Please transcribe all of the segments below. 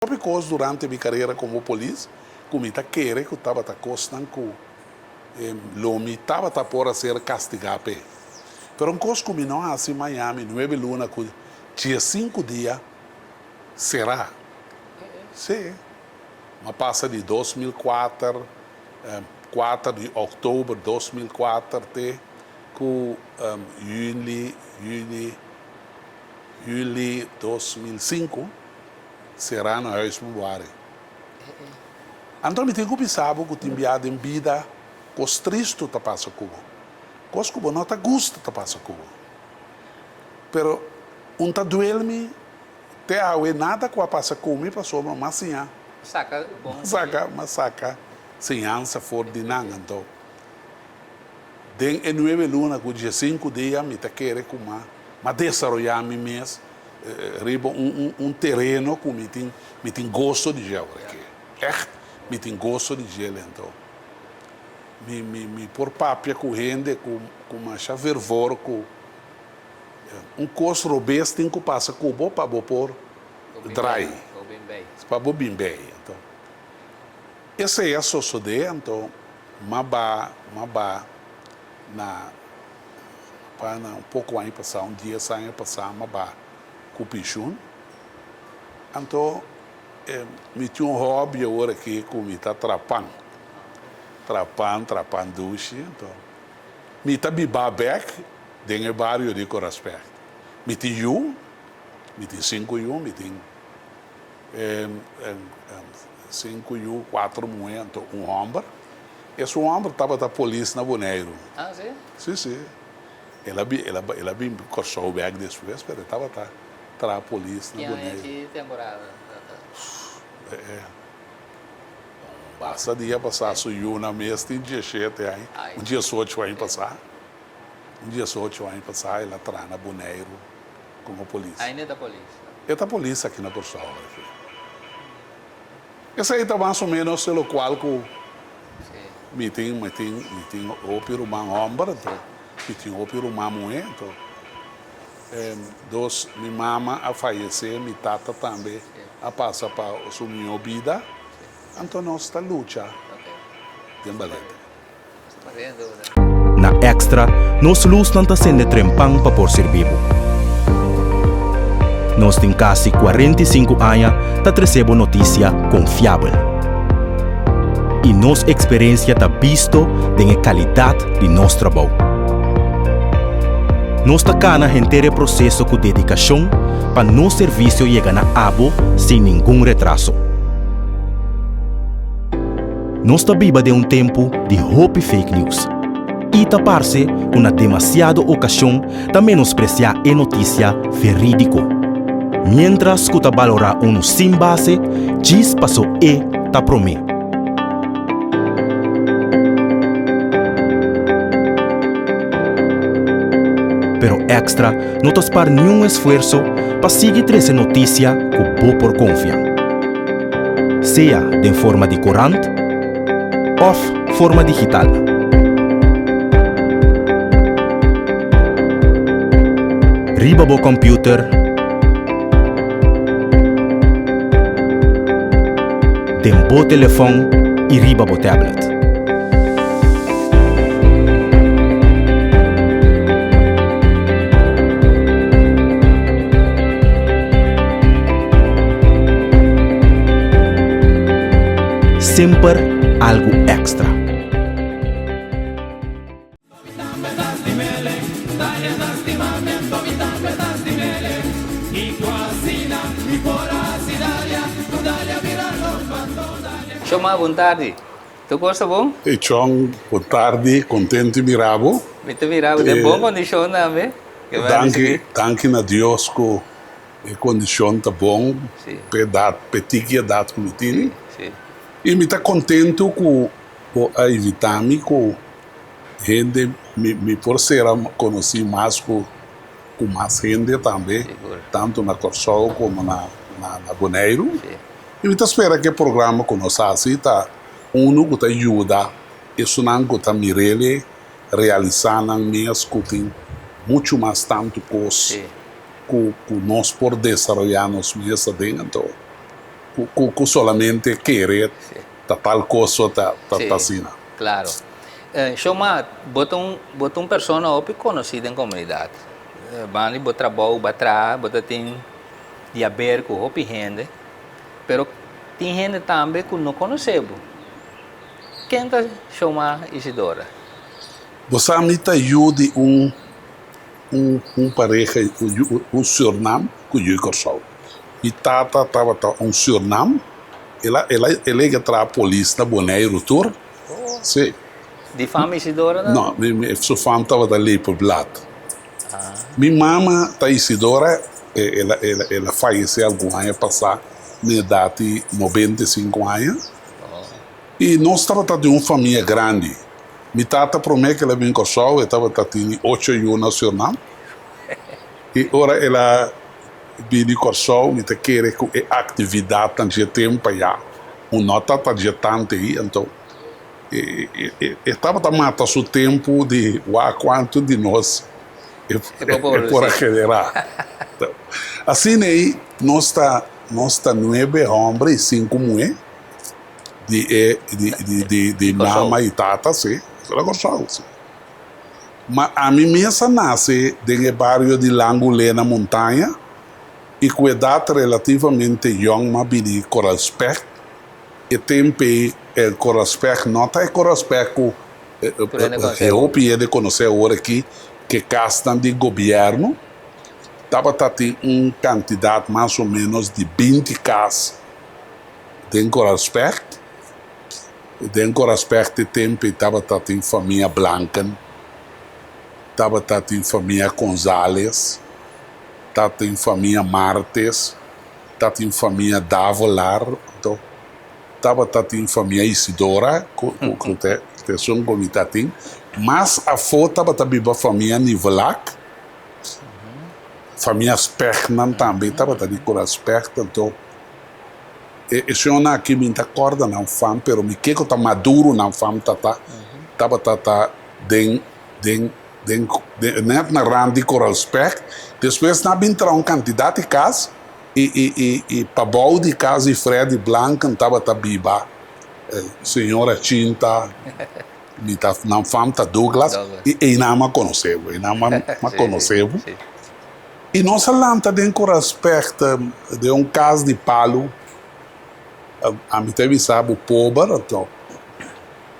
Própria coisa durante minha carreira como polícia, como eu queria que eu estava costando que Lomi estava por ser castigado. Mas coisa como não assim Miami, 9 lunas, que tinha 5 dias, será? Sim. Mas passa de 2004, 4 de outubro de 2004 até com julho 2005, será no huis memória. Então, eu tenho que pensar que tem enviado em vida, coisa triste está passando com coisa que não está gosto está passando com mas não duele-me, até a nada que passa comigo, passou uma massinha. Saca bom. Saca, ciência fora de nada, então. Em 9 lunas, com dia 5 dias, me querer mas desarrollar me mesmo, terreno que me tem gosto de gelo aqui. Me tem gosto de gelo, então. Me por papia correndo, com uma fervor, com costo robusto, tem que passar com o para por dry. Para o bem bem, então. Esse é a sociedade, então, mas um pouco aí passar, um dia sem passar, mas com o pichun. Então, me tinha um hobby agora aqui, que me está trapando duche, então. Me está bibabek, dentro do bairro de respeito. Me tem 5 anos, me tem 5 anos, 4 mulheres, um homem. Esse homem estava da polícia na Boneiro. Ah, sim? Sim. Ela bem cortou o bag depois, mas estava a polícia na Boneiro. Que temporada? Basta dia passar, suiu na mesa, tem dia cheio até aí. Um dia só vai passar. Ela está na Boneiro com a polícia. Ainda é da polícia? É da polícia aqui na Portugal. Esse aí está mais ou menos pelo qual me tem o pirumã homem, me tem o pirumã mulher, então. Minha mama a falecer, minha tata também a passar para assumir a vida. Então nós está luta. Tem baleta. Na Extra, nós luz não está sendo trempang para por ser vivo. Nós temos quase 45 anos para receber notícia confiável. E nossa experiência está visto da qualidade de nosso trabalho. Nós está cá na inteiro processo com dedicação para nosso serviço chegar na abo sem nenhum retraso. Nós está viva de tempo de hope e fake news. E tapar-se com demasiada ocasião de menospreciar a notícia verídico. Mientras que está valorar sem base, diz passou tá promê. Pero Extra não está para nenhum esforço para seguir essa notícia com boa por confiança. Seja de forma de corante ou forma digital. Riba bo computer, tempo telefone e riba bo tablet. Sempre algo extra. Chama, boa tarde. Tu gosta bom? E Chong, boa tarde, contente mirabo. Muito virado, de boa condição também. Danke a Deus que a condição está bom, pequena data que me tem. E me está contente com a evitar-me com gente, me por ser conheci mais com mais gente também, tanto na Corsol como na Boneiro. E me espera que o programa que nós está que te ajuda, isso não que está mirele realizar na minha que muito mais tanto coisa que nós por desenvolver nos meus dentro. solamente querer tal coisa tá assim. Claro. Chama, bota pessoa opi conhecida em comunidade. Bani bota trabalho, bota tem diaber com opi gente, pero tem gente também que não conhecemos. Quem tá chama Isidora? Você me ajuda pareja, Suriname, que eu conheço. E tata estava Suriname, ela ia trabalhar a polícia na Bonaire Tour. Sim. De família Isidora? Não, sua família estava dali por Blat. Minha mama, Isidora, ela faleceu algum ano passado, na idade de 95 anos. E nós estávamos de uma família grande. Minha tata promete que ela vem com o show, ela estava tendo 8 anos nacional. E agora ela vem com o show, e quer que a atividade tenha tempo já. Nota está tanto aí, então. Estava a matar o tempo de quanto de nós por generar. Então, assim aí, nós está 9 homens e 5 mulheres de mama e tata, sim. Mas a mim mesma nasce no bairro de Langolé, na montanha, e com idade relativamente young, mas vim Coral Spec, e tempo o Coral Spec, nota é Coral Spec, eu de conhecer agora aqui, que castam de governo, estava tendo quantidade mais ou menos de 20 casas de Coral Spec. Dentro do aspecto de tempo, estava em família Blanca, estava em família Gonzalez, estava em família Martes, estava em família Davolar, estava em família Isidora, que são como está tem, mas a foto estava também a família Nivelac, família Spernan também estava com o aspecto, então. Eu não aqui me acorda não fam, pero me que tá maduro não fam tava net na randi Coral Spec, depois na entrar um candidato de casa e Pabau de casa e Fred Blanca tava biba, senhora Cinta, me tá não fam Douglas e não me conheceu, e nós falamos de Coral Spec de um caso de Palo. A mim teve sabe o pobre, então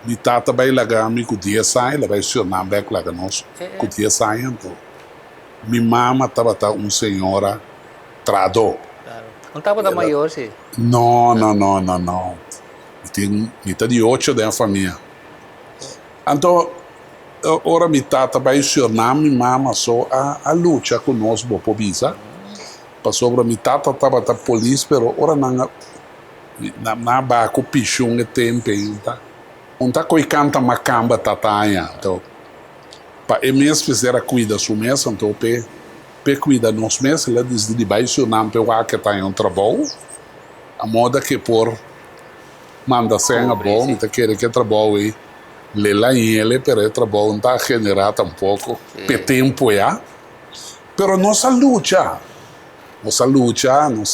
me tata vai lagar me com dia sai, ela vai sionar bem com lagar nós com dia sai, então minha mama estava senhora trado. Não estava da maior sim? Não. Me tá de 8 da família. Então ora me tata vai sionar minha mama só a luta conosco por visa. Passou para minha tata estava da polícia, pero ora não na baco pichung e tempo tá coi canta macamba tatanha então para mesmo fizer a cuida su mês então pe cuida nos mês lá desde de baixo não pe o que tá em trabalho a moda que por manda senha bom então quer que trabalho aí lela em ele pero trabalho não tá generar tampouco pe tempo já pero nossa luta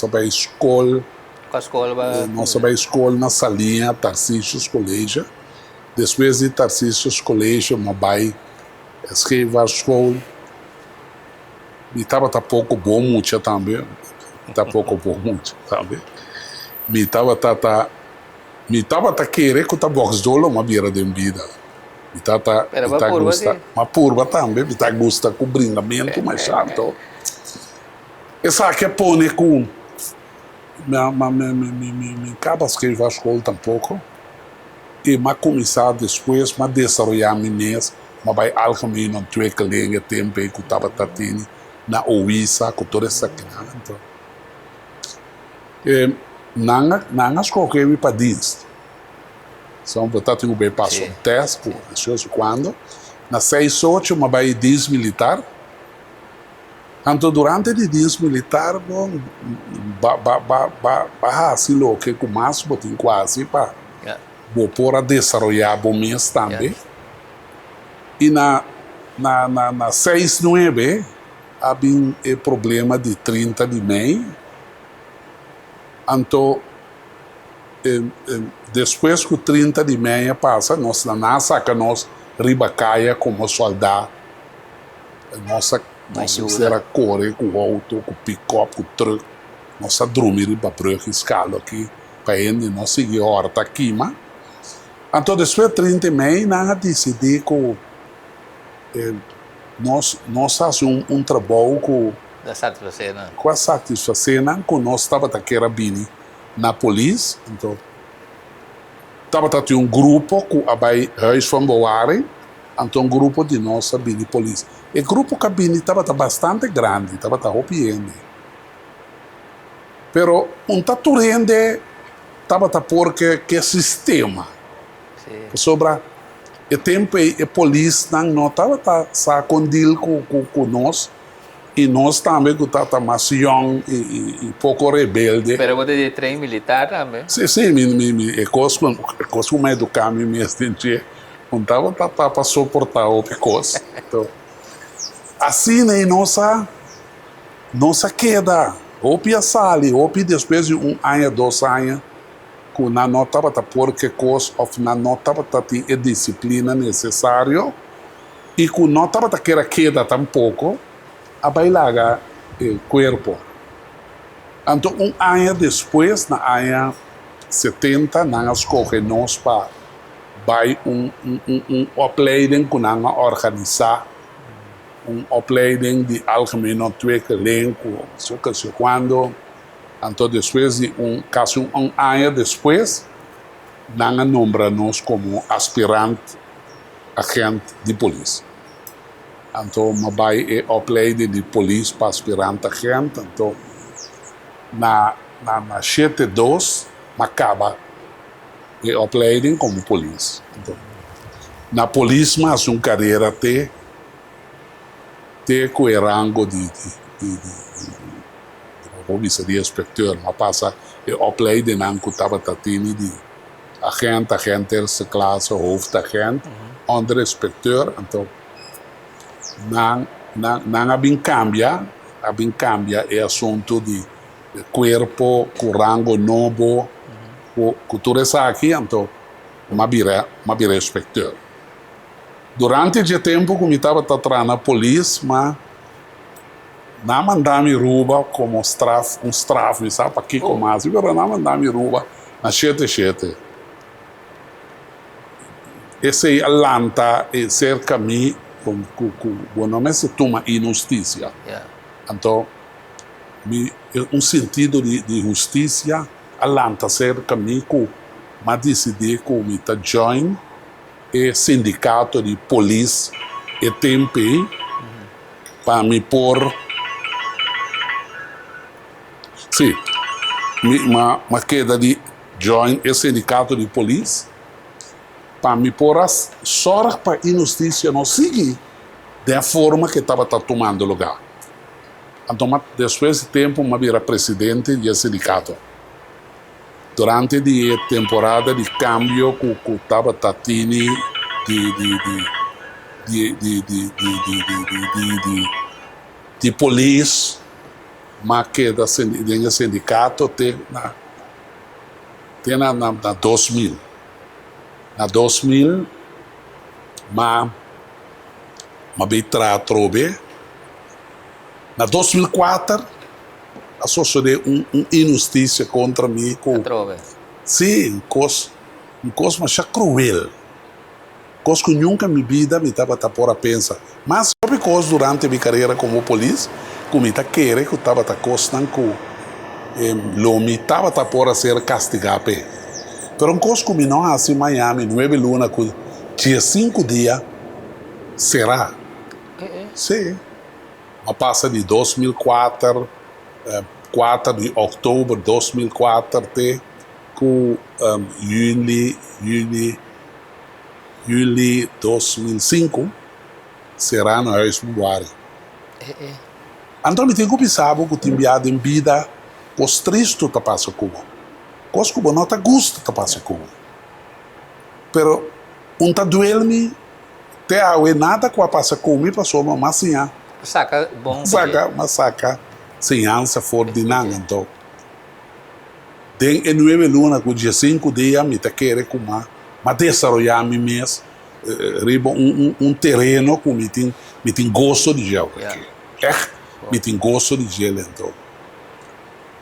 vai escola. Nós vai escola na salinha Tarcísio Colégio. Depois de Tarcísio Colégio, eu vai escrever a escola. E estava pouco bom muito também. Me estava querer que eu box dolo uma beira de vida. Me estava gostar. Uma curva também. Me estava gostar com brilhamento, mas chato. Essa aqui é pôr com me acaba escrever a escola tampouco e me começar depois a desenvolver minhas mas vai algemeen não tudo que lenha tempo que estava tendo na Oisa com toda essa coisa não escolhi que me para dienst são botar tem o bem passo teste quando na 6-8 mas vai dienst militar. Então, durante o dienst militar, assim, o que o máximo tem quase para pôr a desenvolver o mês também. E na 6-9, havia o problema de 30 de maio. Então, depois que o 30 de meia passa, nós não saca nós ribacaia como soldado. Nossa será correr com o auto, com o pick-up, com o truck. Nossa dormir para brug escala aqui, para ele não seguir a hora tá aqui, mas então depois 30 de meia nós decidi que nós fazemos um trabalho com Da satisfação. com a satisfação que nós estava daquela bini na polícia, então estava tinha um grupo que abai huis van bewaring, então um grupo de nós bini polícia. E grupo que bini estava bastante grande, estava hopiende. Pero taturende estava porque que sistema sobre o tempo e polícia não estava sa condil com nós. E nós também, que estamos mais young e pouco rebelde. Pero você de trem militar também? Sim, é coisa que me educar me assistir. Não estava para suportar o coisa. Então, assim, né, nossa queda. Ou sali, ou depois de ano, 2 anos, que não estava porque coisa, ou não estava ter a disciplina necessária, e que não estava aquela queda tampouco, a bailar o corpo. Então, ano depois, na ano 70, nós escolhemos para opleiding que nós organizar, opleiding de algemene ontwikkeling, quando, então depois de caso ano depois, nós nombramos como aspirante agente de polícia. Então, vai opleiding de polícia para aspirante agente. Então, na 72, acaba a opleiding como polícia. Então, na polícia, mas carreira até com o rango de de inspector, mas passa a opleiding que estava tendo de agente terceira classe, hoofdagente, onder inspector. Então, não abin cambia é assunto de corpo, com rango novo, que tudo isso aqui, então, uma vira inspector. Durante esse tempo que eu estava trabalhando na polícia, mas não mandava-me rouba como strafe, sabe, para que como assim, mas não mandava-me rouba na 7. Esse Atlanta é cerca de mim, o nome se toma injustiça. Então, sentido de justiça, Atlanta cerca de mim, que eu decidi que eu join o sindicato de polícia e tempo para me pôr. Sim, uma queda de join o sindicato de polícia para me pôr as horas para a injustiça não seguir da forma que estava tomando lugar. Então, depois de tempo, eu vira presidente do sindicato. Durante a temporada de cambio que estava tendo de polícia, mas que do sindicato tem na 2000. Na 2000, mas bem trove. Na 2004, sucedeu injustiça contra mim. Sim, coisa mas cruel. Coisa que nunca na minha vida me estava a pensar. Mas sobre coisa durante a minha carreira como polícia, que me querer que eu estava costando que me estava por ser castigado. Pero um coisa que me não assim em Miami, 9 lunas, que dia 5 dias, será? Sim. Mas passa de 2004, 4 de outubro de 2004 até com julho 2005, será no Huis van Bewaring. Então, eu tenho que pensar que eu tenho enviado em vida os tristes que passa Cuba. Coisa que eu não gosto que passa Cuba. Pero, duele-me, até a nada que passa comigo, passou uma assim. Saca bom. Saca, sem ânsia for de nada, então. Den en 9 lunas, com dia 5 dias, me tá querendo com mas desarrollar mi mês, riba terreno com me tem gosto de gel. Me tem gosto de gel, então.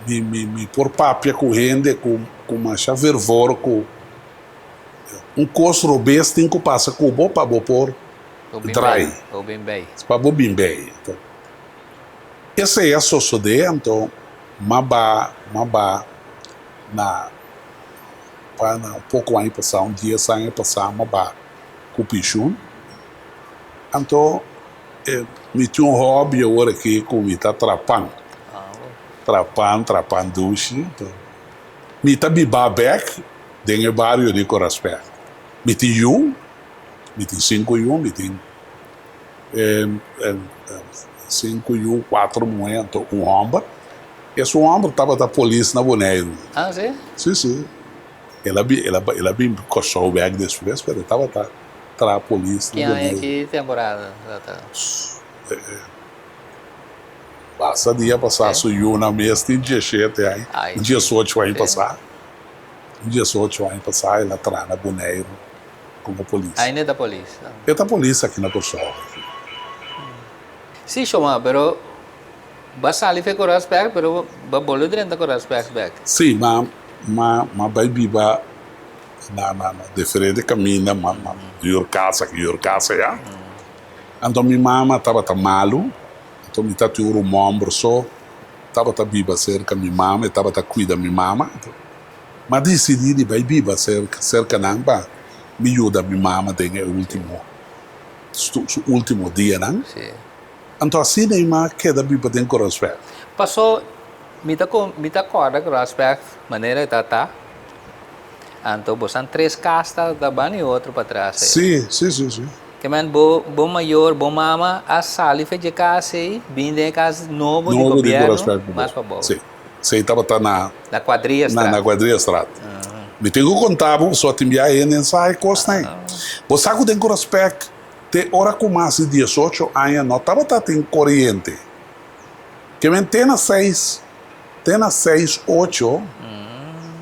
Me por papia correndo, com uma fervor, com costo robusto, tem que passar com o bom para por dry. O bem bem. Para o bem bem. Então, esse é a sociedade, então, maba na um pouco ano passado, dia ano passado, maba com o pichun. Então, me tinha hobby agora aqui com me tá trapando. Trapan duche. Então, me tá bibabek, dentro do bairro de Coraspé. Me tem 5 me tem 5 4 momentos, ombro. Esse ombro estava da polícia na Boneiro. Ah, sim? Sim. Ela bem coçou o bag desse vez, mas estava a polícia na Boneiro. Que temporada? Passa dia passar suiu na mesa, tem dia cheio até aí. Dia 8 vai passar. Dia 8 vai passar, ela atrás na Boneiro com a polícia. Ainda é da polícia? É da polícia aqui na Corsol. Sim, chama, pero basta ali foi Coraspé, pero bolo dentro da Coraspé. Sim, mas vai viver na diferente caminho, mas de casa já. Então minha mama estava malo, então me tá tendo ombro só, estava viva cerca minha mama, estava cuidando minha mama. Mas decidi de vai viver cerca não, para me ajudar minha mama tem o último dia, não? Sim. Então assim nem mais queda viva dentro do Coraspé. Passou, me tá corda Coraspé, maneira tá. Então, você tem 3 castas da banda e outro para trás. Sim. Que man, bom maior, bom mama, a sala fez de casa aí, vindo de casa novo de governo, mais para bom. Sim, estava na quadrilha estrada. Na quadrilha estrada. Me tenho que contar, só te enviar aí, nem sai, costa aí. Você sabe que tem Coraspé, te hora com mais de 18 anos, não estava tem corrente. Que me tem na 6, 8,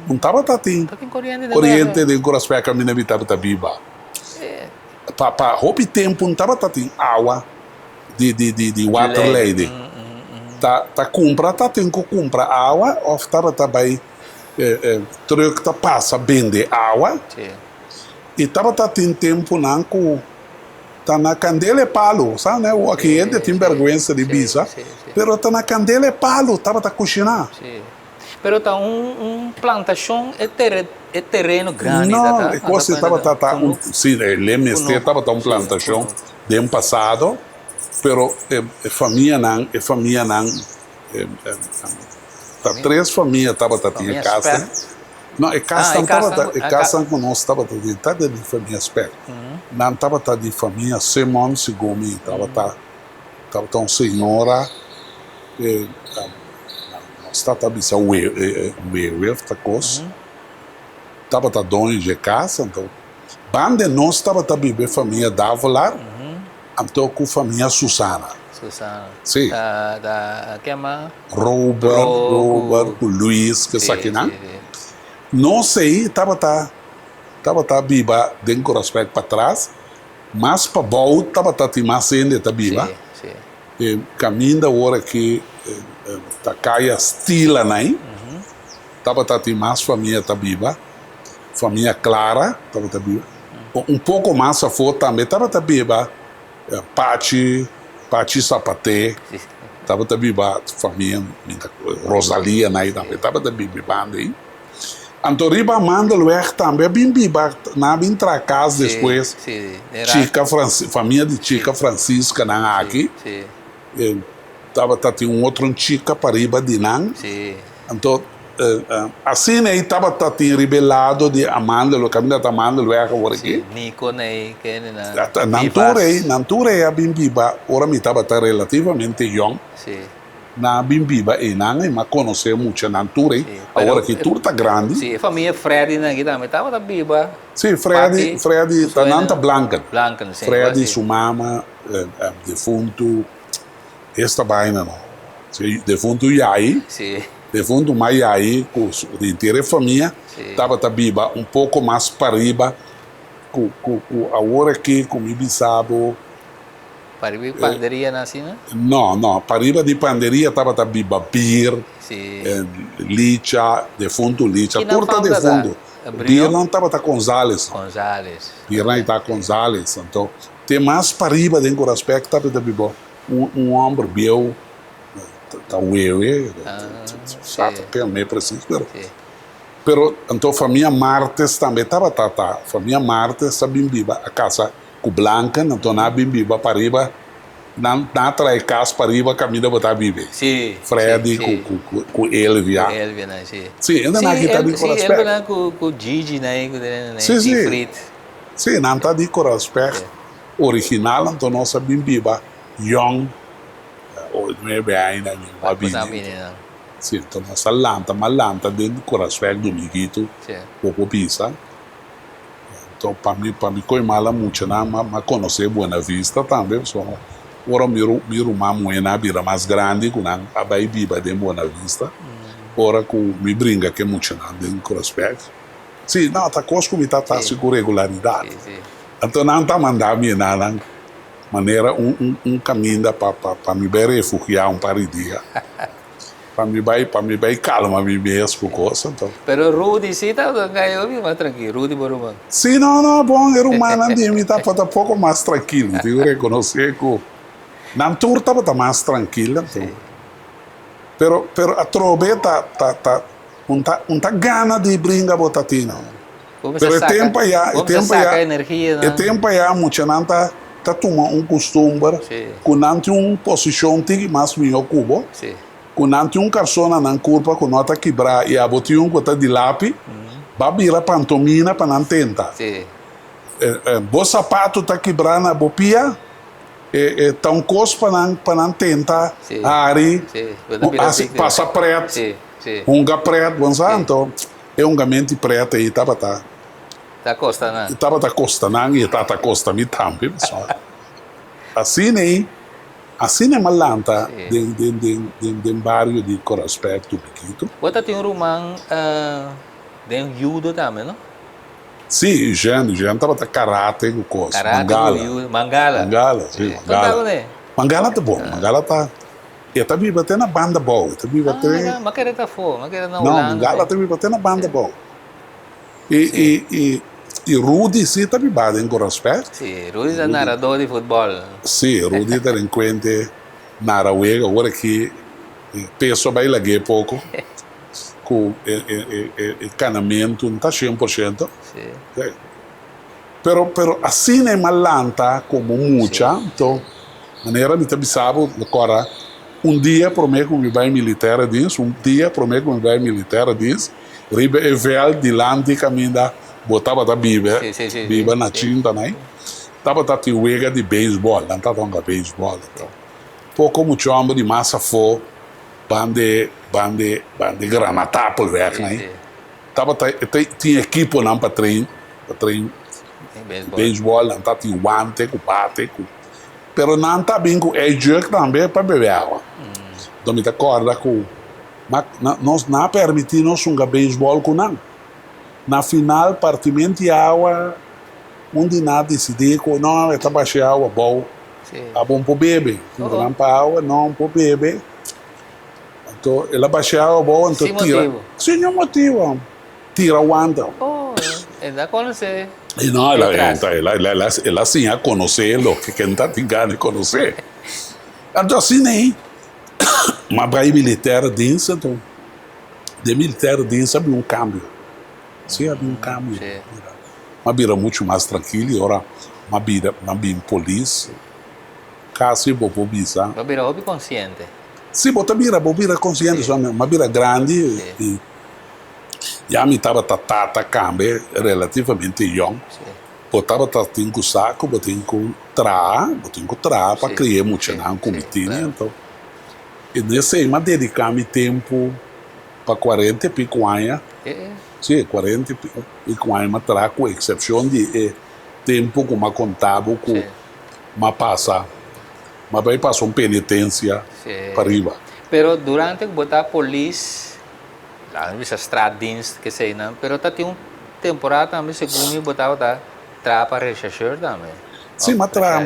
não estava tem corrente de Coraspé, que a minha vida estava viva. Para roupa tempo não estava tem água de water lady. Tá compra, tem que comprar água, ou estava também truque tá passa vender água. E estava tem tempo não com tá na candela e palo, sabe, né? O aqui ainda tem vergonha de bisa, pero tá na candela e palo, estava cozinhar. Pero tá plantação é terreno grande. Não, é coisa sim, Lemeste estava plantação de passado, pero família não, tá 3 famílias estava tinha casa. Não, casa com nós estava de família aspecto. Não estava de família Simon Sigomi, estava uma senhora estava bisa tá coisa. Estava dono de casa, então bande nós estava viver família Davola, então com família Susana. Sim. Da que ama Robert, com Luiz, que está aqui, não? Não sei, estava viva dentro do respeito para trás, mas para baú estava mais ainda está viva. Caminho da hora que tá caia estila, né? Estava mais família está viva. Família Clara, estava viva. Pouco mais a foto também, estava viva. Pachi Sapate, estava viva. Família Rosalia, né? Também estava viva. Então, riba manda lugar também, bem viva. Na bem tra casa depois. Família de Chica Francisca, na aqui. Estava tinha outro Chica para riba de Nang. Então, assim aí estava rebelado de Amanda, o caminho da Amanda, o erro por aqui. Nico, né? Nanture é bem viva, ora me estava relativamente young. Na bem viva e não, mas conhecer muito Nanture, agora que tudo está grande. Sim, a família Freddy aqui também estava viva. Sim, Freddy está nanta Blanca. Sim. Freddy, sua mama, defunto, esta vaina não. Defunto Yai. Sim. de fundo mais aí, com a inteira família, estava a biba um pouco mais para riba, com a hora aqui, com o bisabo. Para ir panderia na assim, né? Não, para riba de panderia estava a biba beer, licha, de fundo licha, torta de fundo. Beer não estava a Gonzales. Beer não está Gonzales, então tem mais para riba dentro do aspecto, estava a biba um homem biel, tá uewe, sabe, que é preciso, pero então família Martes também estava família Martes também biba a casa com Blanca, então na biba para riba, na traz casa para riba caminho para viver. Freddy com Elvia. Né? Sim, ainda não está de coração. Sim, Elvia com Gigi, né? Sim, não está de coração. Original, então nossa biba young, 9 anos, uma menina. Sim, então nossa lanta, mas lanta dentro do coração do Miguito, pouco pisa. Então, para mim coi mala muito, mas conhecer Buena Vista também, só ora miro uma moeda bira mais grande, com a biba de Buena Vista, ora com me brinca que muito dentro do coração. Sim, não, tá conosco me tá com regularidade. Então não tá mandando me nada maneira caminho para me bem refugiar par de dia. Para me vai calma me mesmo coisa então. Pero Rudy sim tá ganhou mais tranquilo, Rudy Borumã. Sim, não, bom, era humano de me tá para pouco mais tranquilo, eu reconhecer que na tour tá mais tranquila, então. Pero a trobe tá gana de brincar botatina. Pero o tempo já muito não tá tomando costume, com não tem posição que mais melhor cubo. Com não tem persona na curva com nota quebrar e a botinha que tá de lápis, vai virar pantomina para não tentar. Bo sapato tá quebrar na bopia, tá cos para não tentar, ari, passa preto, preto, bom então é mente preto aí tá Tá costa não. Tá costa não e tá costa me também, assim é malanta de bairro de Coraspecto Piquito. Você tem rumang de judo também, não? Sim, gente tava karate com coisa. Mangala, sim. Mangala tá bom, Mangala tá. E tá vivo até na banda boa, tá vivo até. Maquera tá fora, maquera na Holanda. Não, Mangala tá vivo até na banda boa. E Rudy sim tá vivado em Coraspecto. Sim, Rudy é narrador de futebol. Sim, Rudy é delinquente narrador, agora que peso vai lá pouco. Com encanamento, não está 100%. Sim. Pero assim é malanta como muita, então, maneira de saber agora, dia prometo que me vai militar diz, dia prometo que me vai militar diz, ribe é velho, dilante, caminha, botava da biba, biba na tinta, né? Tava da tiuega de beisebol, não estava com beisebol. Pouco muito homem de massa for, bande gramatar por ver, né? Tava tinha equipe não para treinar beisebol, não tá tinha guante, com bate, pero não tá bem com edge também para beber água. Então me acorda com nós não permitimos jogar beisebol com não. Na final partimento de água, onde nada decidir que não está baixando água boa, a bom para beber, não para água não para beber. Então, ela baixava a bola, então tira. Sem motivo. Tira o anda. Ela conhece. E não, ela sim a conhecer o que quem está tentando conhecer. Então, assim, nem. Mas para ir militar dentro, então, de militar dentro havia um câmbio. Sim, havia um câmbio. Mas vira muito mais tranquilo, agora, mas vira polícia. Caso bobo bisa. Mas vira hobby consciente. Sim, bota bira consciente, uma bira grande e a mim estava tata cambe relativamente young, botava tatinho com saco, botinho com tra para criar muito não comitinha, então e nesse aí mas dedicar-me tempo para 40 e pico anos, sim, 40 e pico anos mas tra com exceção de tempo com uma contábil com uma passa. Mas vai passar uma penitência para riba. Pero durante que botar polícia, Lá bisa straddienst que sei não, pero tá tem temporada também segundo me botava tá trapa rechercheur também. Sim, matra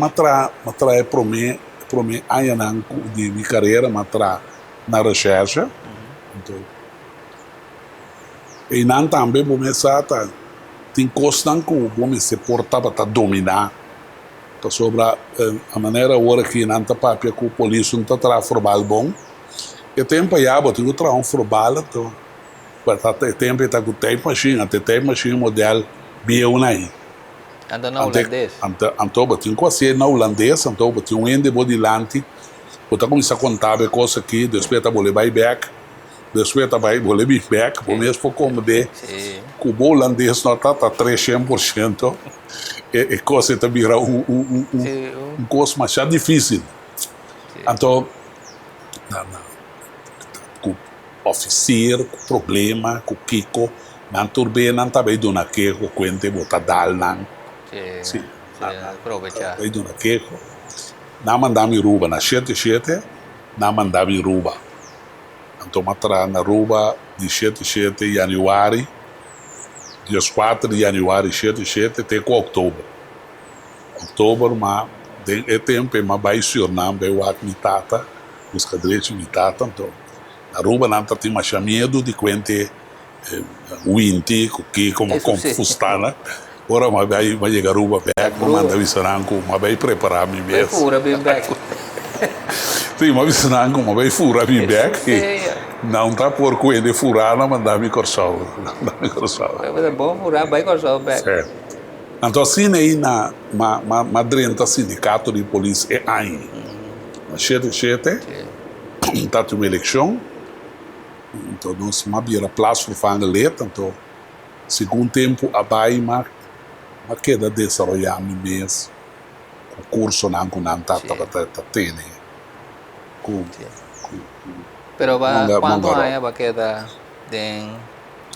é para mim ainda de minha carreira, matra na recherche. Então, e não também vou começar a tem coisas que vou se portar para dominar. Tá sobre a maneira agora que não tá papia com o polícia não tá trazendo formal bom. E tempo já vou ter que trazer formal, então até tempo tá com tape machine modelo B1 aí. Anda na holandês. Então vou ter que fazer na holandês, então vou ter ende bodilante, vou tá começar a contar a coisa aqui, depois tá vou levar back, depois tá vou levar back, vou mesmo for como de, com o holandês não tá 300%. E coisa também era coisa mais difícil. Então, com o oficial, com o problema, com o Kiko, não turbina, não está bem dando aqui, com o quente, botar dal, não. Sim, aproveitar. Bem dando aqui, não mandamos ruba, na 7-7, não mandamos ruba. Então, na ruba de 7 de janeiro, dias 4 de janeiro, 7 até com outubro. Outubro, mas é tempo, mas vai ser não, vai o mitata, os cadeiros mitata, então, a Aruba não tem mais medo de quente winti, que como fustana. Ora, mas vai chegar Aruba back, mas manda visananco, mas vai preparar me mesmo. Vai fura bem back. Sim, mas visananco, mas vai furar me back. Não está por coelho furar, não mandar me corçar. É bom furar, vai corçar back. Certo. Então, assim, aí na Madrenta Sindicato de Polícia é aí. Na 7 está tendo uma eleição. Então, nós vamos plazo para fazer eleito. Então, segundo tempo, a Bahia, mas queda desenvolver mês. O curso não está tendo. Pero quando há queda de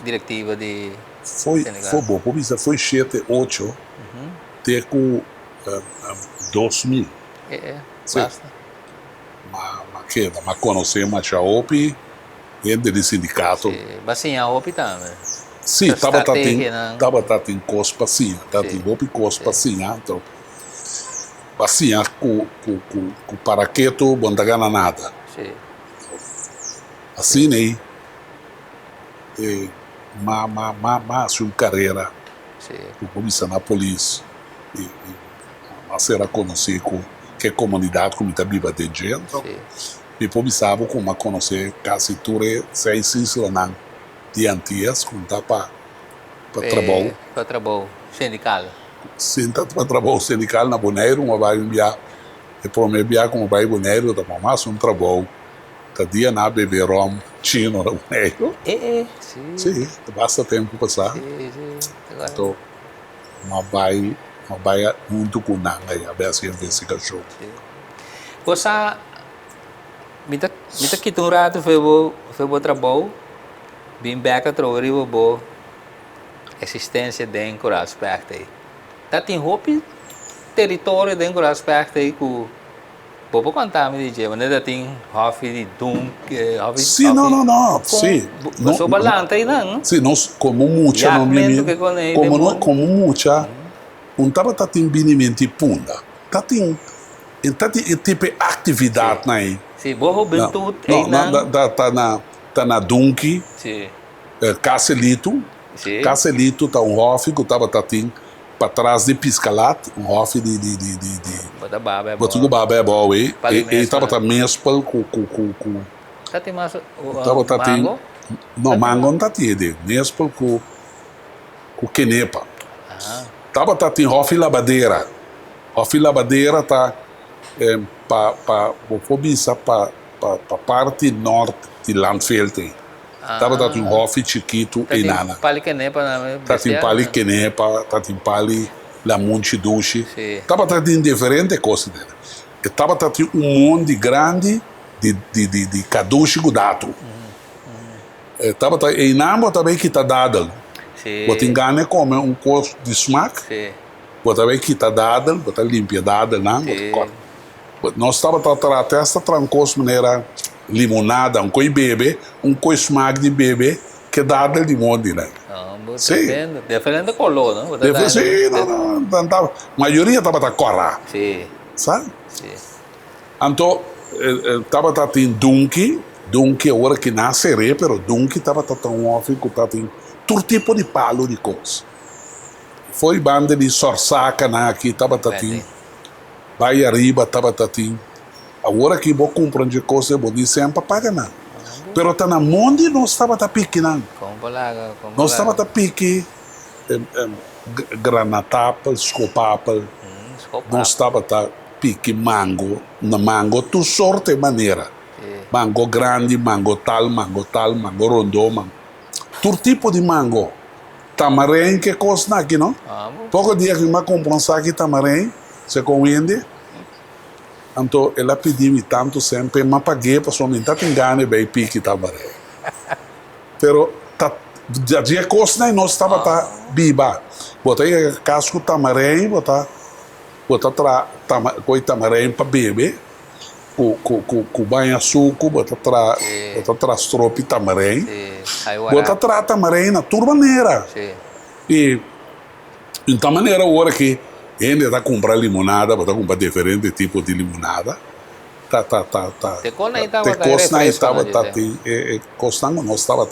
diretiva de foi bom, por isso foi 7, 8, até com 2000. Basta. Mas conhecemos a OPI, dentro do sindicato. Mas sim, a OPI também. Sim, estava tendo cospa, sim, estava tendo OPI cospa, sim, então. Assim, com o paraqueto, não está ganhando nada. Sim. Assim, aí, sua carreira, comissão na polícia, mas era conhecido que a comunidade como está viva de gente, e começava como a conhecer quase tudo, 6 islas de antigas, como está para trabalho. Para trabalho sindical. Sim, para trabalho sindical na Boneiro, uma vai enviar, e para me enviar como vai Boneiro, da mais um trabalho. Dia na beber rom chino no meio. Sim, basta tempo passar. Então, uma vai junto com nada e a essa investigação. Você me tá que rato foi o trabalho, bem back a trabalhar o bom existência dentro do aspecto aí. Tá tem roupa território dentro do aspecto aí com Bobo contar-me de mas ainda tem Hoffy de Dunk, Sim, não. Sim. Não sou balante aí, não? Sim, nós como mucha não me como mucha, não estava tendo binimento punda. Tá tem tipo atividade na aí. Sim, boa bentudo aí não. Tá na Dunk. Sim. Caselito. Sim. Caselito tá Hoffy que estava tendo para trás de Piscalat, Hoffy de Bota baba é bom, e estava também com tá tem mais mango? Não, mango não tá tendo, mesmo com Quenepa. Tava tem Hoffy Labadeira tá para parte norte de Landfelten. Tava tem Hoffy chiquito e nana. Pali Quenepa, tem Pali Quenepa, tem Pali La Monte Dushi. Tava tem diferente coisa dela. E tava tem monte grande de caduche gudato. Tava em Nambo também que tá dado. Bota engane como coisa de smack. Bota bem que tá dado, bota limpia dado, não. Nós tava até essa trancos maneira limonada, coi bebê, coi smack de bebê, que dada de monte, né? Não, Sim. diferente color, não? Depois, sim, não, a maioria estava a correr, Sim, sabe? sim. Então, estava a ter Dunque agora que nasce, pero Dunque estava a ter um off que estava todo tipo de palo de coisa. Foi banda de sorsaca aqui, estava a ter, vai arriba, estava a ter. Agora que vou comprar de coisa, vou dizer sempre paga nada. Pero tá na monde não estava a pique, não. Não estava a pique granatapa, escopapa, não estava a pique mango, na mango, tu sorte maneira. Mango grande, mango tal, mango rondô, mango. Todo tipo de mango. Tamarém que costa aqui, não? Pouco dia que eu comprei um saco de tamarém, se convende. Então, ela pediu-me tanto sempre, mas paguei para somente tá engane bem pique tamarém. Pero, dia costa não estava tá biba. Botei casco tamarém, botar tamarém para beber. Com banho açúcar, botar trope tamarém, botar tamarém na tua maneira. E então maneira agora que ainda está comprar limonada, botar comprar diferente tipo de limonada, Te costando não estava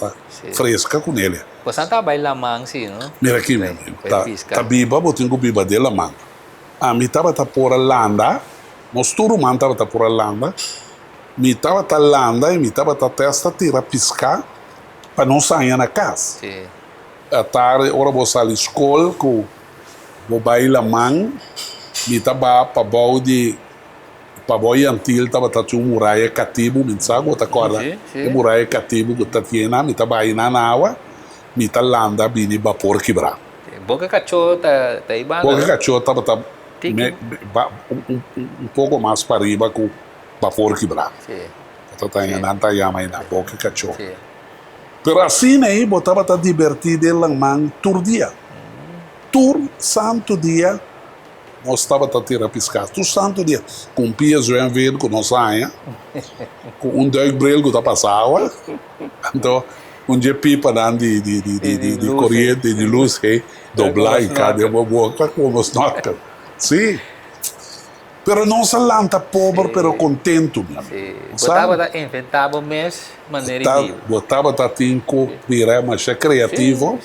fresca com ele. Você tá bailamang sim, não? Mira aqui mesmo, tá biba, botinho biba dela mano. A mim estava por a landa. Nós todo mundo estava por a landa, me estava a landa e me estava a testa tirar piscar para não sair na casa. Sim. À tarde, hora vou sair da escola, vou bailar man, me estava para balde, para boi antigo, estava a ter muralha cativo, me sabe, outra coisa, muralha cativo que está tendo, me estava aí na água, me estava landa, vini vapor quebrar. Boca cachorro tá ibana. Boca cachorro estava um pouco mais para riba com vapor quebrar. Então tá ainda não yama aí na boca cachorro. Pero assim aí botava tá divertido ele man todo dia. Todo santo dia nós estava tá tirar piscar. Todo santo dia com pias vem ver com nós saia. Com dois brilho que tá passando. Então dia pipa dando de corrente de luz aí doblar e cadê uma boca como os nota. Sim. Pero não se lanta pobre, pero contento mesmo. Botava inventava mais maneira de botava tá tinco virar mais criativo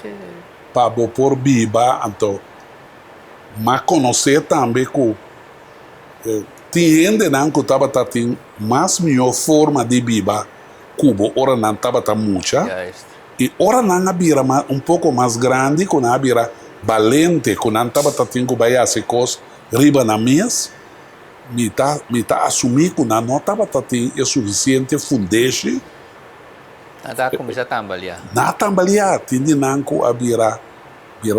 para pôr biba, então mas conhecer também que tinha gente não que estava tá tem mais melhor forma de biba cubo ora não estava tá muita e ora não havia um pouco mais grande quando havia valente quando não estava tá tinco vai a se cos riba na mesa me tá assumir que não estava tá tem é suficiente fundeixe nada começar a tambalear na tambalear tinha não que havia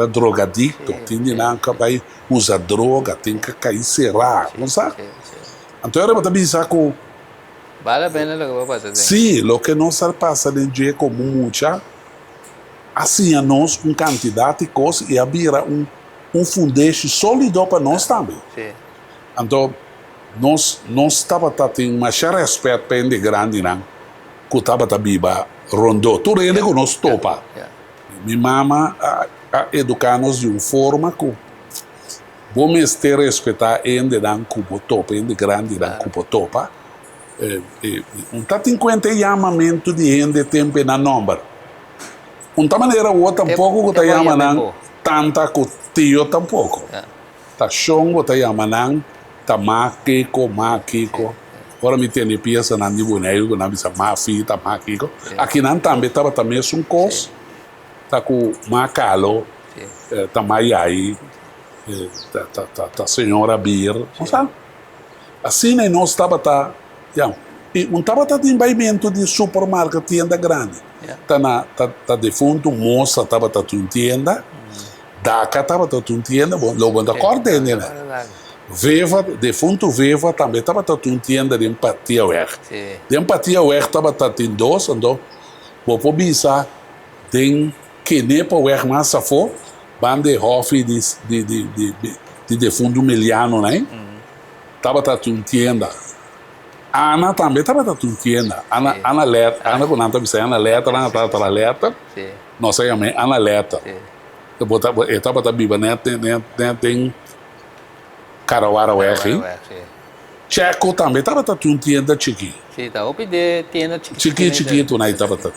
drogadicto tinha não que vai usar droga tem que cair será não sabe então era para pensar que vale a pena lo que va a pasar. Sí, lo que nos pasa de dia como mucha, hacíamos uma quantidade de coisas e havia fundeixe sólido para nós também. Então, nós estava tendo mais respeito para ele grande, não? Que estava a biba rondou. Tudo ele que nós topa. Minha mama a educar-nos de uma forma que vamos ter respeitar ele, não, que o topa, ele grande, não, que o topa. Tá tem conta chamamento de gente tempo na número. Uma maneira ou outra tampouco que tá chamando tanta que tio tampouco. Tá chongo tá chamando tá maquico. Agora me tem peça na nibuneiro que não bisa mafita maquico. Aqui não também tava também um cos. Tá com macalo. Tá maiai. Tá senhora bir. Sabe? Assim nós estava e estava em envolvimento de supermercado, tienda grande. Tá defunto, moça estava em tienda, Daca estava em tienda, logo da corda, né? Veva, defunto Veva também estava em tienda de empatia uer. De empatia uer estava em dois, então, vou pensar, tem que nem para uer mais a for, bande hofe de defunto miliano, né? Estava em tienda. Ana também estava da tienda. Ana Leta, Ana quando estava dizendo Ana Leta, Ana estava Leta. Sim. Nós chamamos Ana Leta. Sim. Eu estava da Biba, né? Tem Carawara Werri. Sim. Checo também estava da tienda chiqui. Sim, tá. Opi de tienda Chiquito, né? Estava da.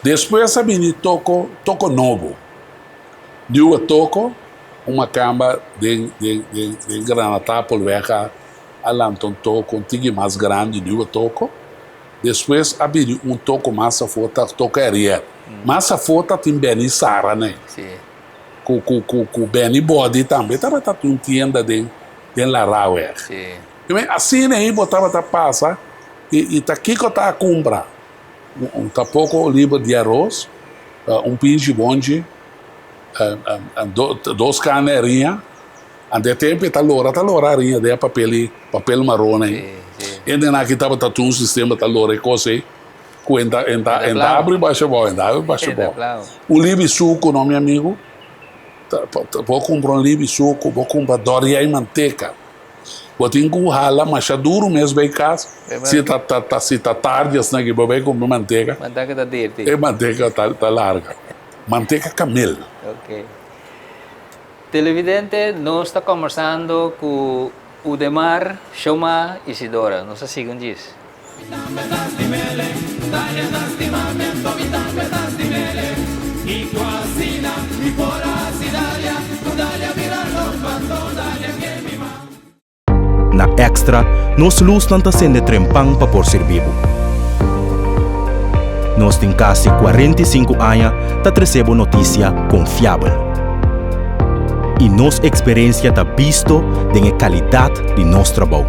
Depois sabia toco novo. Deu toco uma cama de granata por verga. Alanton toco, tigre mais grande, deu toco. Depois abriu toco massa fota, tocaria. Massa fota tem Benny Sara, né? Sim. Com Benny Body também. Estava uma tienda de Larauer. Sim. Assim, né? Botava a passa. E tá aqui que eu estava a comprar. Pouco livro de arroz, pinche bonde, 2 caneirinhas. Ande tempo tá lorarinha de papel marrom aí. E na aqui tava um sistema tá lora coisa entra abre baixa boa, o livro suco não meu amigo. Vou comprar livro suco, vou comprar doria e manteca. Vou ter que ralar mas duro mesmo bem casa. Se tá tarde assim que vou comprar manteiga. Manteiga tá dirty. E manteiga tá larga. Manteiga camel. Ok. Televidente, nós está conversando com o Demar, Shoma Isidora. Nos sigam disso. Na Extra, nós luz não está sendo trempang para por ser vivo. Nós tem quase 45 anos para receber notícia confiável. E nossa experiência está visto da qualidade de nosso trabalho.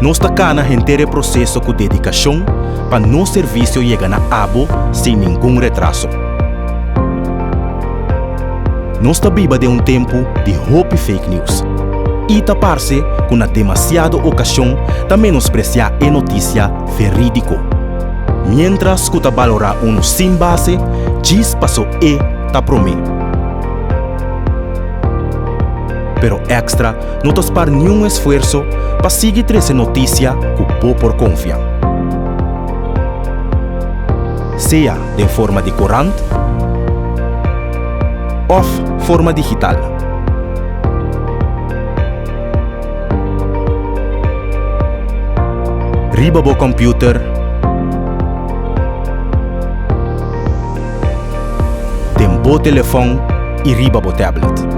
Nós está cá na inteiro processo com dedicação para nosso serviço chegar na abo sem nenhum retraso. Nós está viva de tempo de hope fake news. E tapar-se com na demasiada ocasião de menospreciar a notícia verídico. Mientras que valorar sem base, diz passou e tá prometo. Pero Extra não te espera nenhum esforço para seguir trazer notícia que o por confiar. Seja de forma de corante ou forma digital. Riba bo computer, tem bo telefone e riba bo tablet.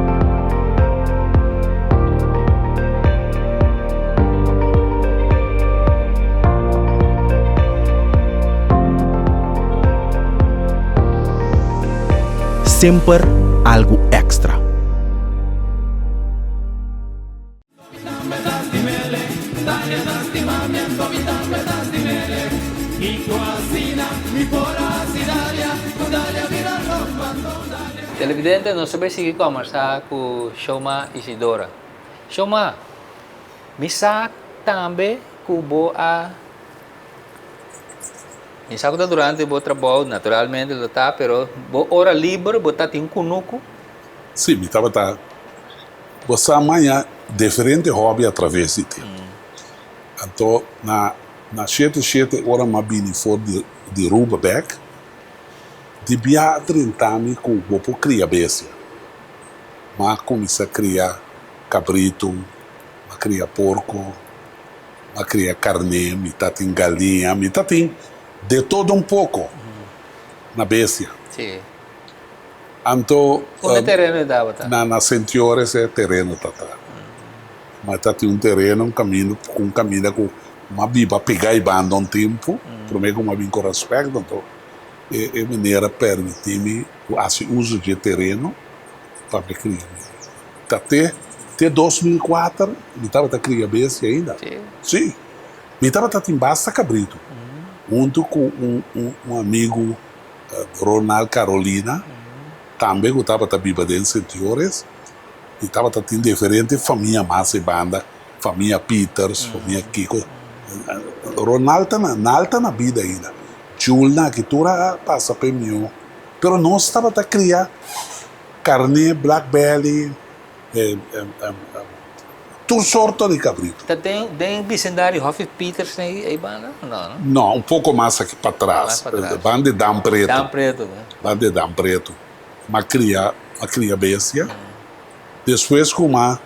Sempre algo extra. Televidente, nós vamos seguir conversar com Shoma Isidora. Shoma, me sabe também que boa Mi sa que durante o trabalho, naturalmente, lo tá, pero hora livre, você tem cunuco? Sim, estava tá. Você amanhã diferente hobby através de tempo. Então, na 7 horas mais bem for de Rubabeck, de biar 30 anos que vou criar bestia. Mas comecei a criar cabrito, a criar porco, a criar carne, metade em galinha, metade em de todo pouco na bestia. Sim. Então, onde terreno dava, tá? Na Sentiores é terreno, tá. Mas tá tem terreno, um caminho com uma biba pegar e banda um tempo, para mim com uma bem com respeito, então é maneira permitir-me o uso de terreno para criar. Até 2004, eu estava a criar bestia ainda. Sim. Sim. Eu estava em Basta Cabrito. Junto com um amigo, Ronald Carolina, também que estava a viver dentro de Sentiores, e estava em diferentes famílias, massa e banda, família Peters, família Kiko. Ronald está na vida ainda. Julna, que tu passa para mim. Mas nós estava a criar carne, black belly, tudo sorte de cabrito. Tem vecindário Hoff Peters aí, banda? Não. Não, um pouco mais aqui para trás. Mais para trás. Van de Dam Preto. Dam Preto, né? Van de Dam Preto. Uma cria bestia. Depois, com uma